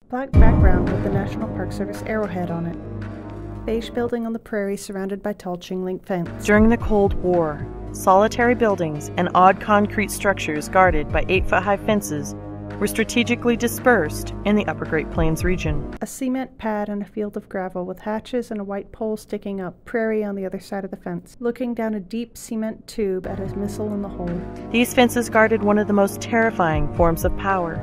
Black background with the National Park Service arrowhead on it. Beige building on the prairie surrounded by tall chain-link fence. During the Cold War, solitary buildings and odd concrete structures guarded by 8-foot-high fences were strategically dispersed in the Upper Great Plains region. A cement pad and a field of gravel with hatches and a white pole sticking up, prairie on the other side of the fence, looking down a deep cement tube at a missile in the hole. These fences guarded one of the most terrifying forms of power,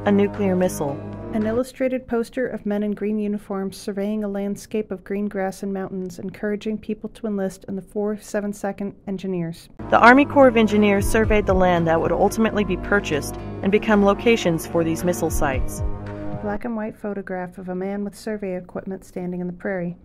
a nuclear missile. An illustrated poster of men in green uniforms surveying a landscape of green grass and mountains, encouraging people to enlist in the 472nd Engineers. The Army Corps of Engineers surveyed the land that would ultimately be purchased and become locations for these missile sites. Black and white photograph of a man with survey equipment standing in the prairie.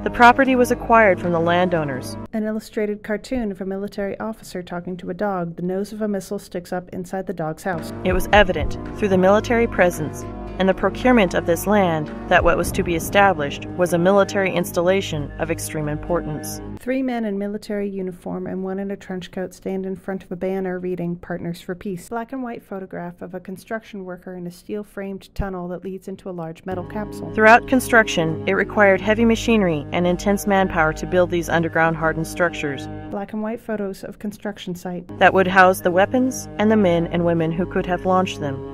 The property was acquired from the landowners. An illustrated cartoon of a military officer talking to a dog. The nose of a missile sticks up inside the dog's house. It was evident through the military presence and the procurement of this land that what was to be established was a military installation of extreme importance. 3 men in military uniform and 1 in a trench coat stand in front of a banner reading Partners for Peace. Black and white photograph of a construction worker in a steel-framed tunnel that leads into a large metal capsule. Throughout construction, it required heavy machinery and intense manpower to build these underground hardened structures. Black and white photos of construction site that would house the weapons and the men and women who could have launched them.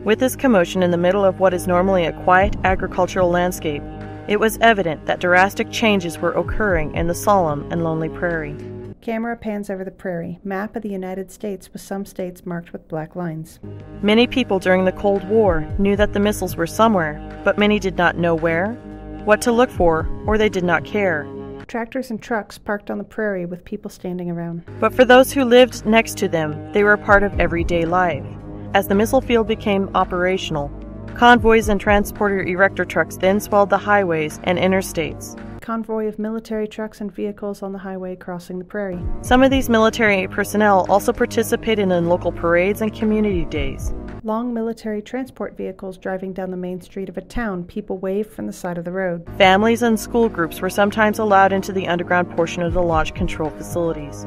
With this commotion in the middle of what is normally a quiet agricultural landscape, it was evident that drastic changes were occurring in the solemn and lonely prairie. Camera pans over the prairie. Map of the United States with some states marked with black lines. Many people during the Cold War knew that the missiles were somewhere, but many did not know where, what to look for, or they did not care. Tractors and trucks parked on the prairie with people standing around. But for those who lived next to them, they were a part of everyday life. As the missile field became operational, convoys and transporter erector trucks then swelled the highways and interstates. Convoy of military trucks and vehicles on the highway crossing the prairie. Some of these military personnel also participated in local parades and community days. Long military transport vehicles driving down the main street of a town, people waved from the side of the road. Families and school groups were sometimes allowed into the underground portion of the launch control facilities.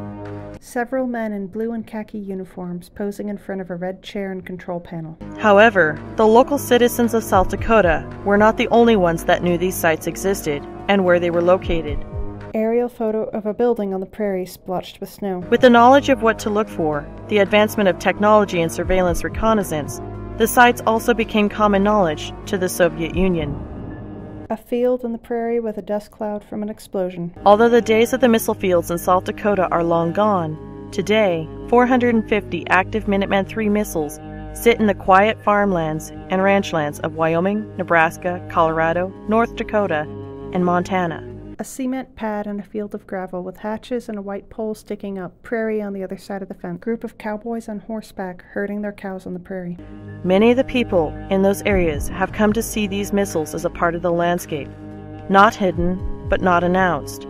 Several men in blue and khaki uniforms posing in front of a red chair and control panel. However, the local citizens of South Dakota were not the only ones that knew these sites existed and where they were located. Aerial photo of a building on the prairie splotched with snow. With the knowledge of what to look for, the advancement of technology and surveillance reconnaissance, the sites also became common knowledge to the Soviet Union. A field in the prairie with a dust cloud from an explosion. Although the days of the missile fields in South Dakota are long gone, today 450 active Minuteman III missiles sit in the quiet farmlands and ranchlands of Wyoming, Nebraska, Colorado, North Dakota, and Montana. A cement pad and a field of gravel with hatches and a white pole sticking up, prairie on the other side of the fence. Group of cowboys on horseback herding their cows on the prairie. Many of the people in those areas have come to see these missiles as a part of the landscape, not hidden, but not announced.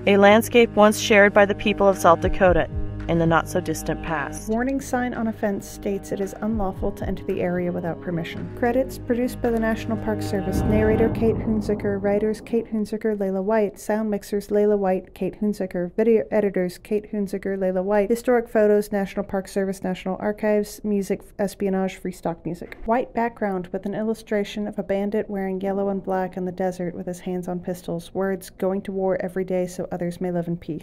A landscape once shared by the people of South Dakota in the not-so-distant past. Warning sign on a fence states it is unlawful to enter the area without permission. Credits produced by the National Park Service. Narrator Kate Hunziker. Writers Kate Hunziker, Layla White. Sound mixers Layla White, Kate Hunziker. Video editors Kate Hunziker, Layla White. Historic photos National Park Service, National Archives. Music espionage free stock music. White background with an illustration of a bandit wearing yellow and black in the desert with his hands on pistols. Words going to war every day so others may live in peace.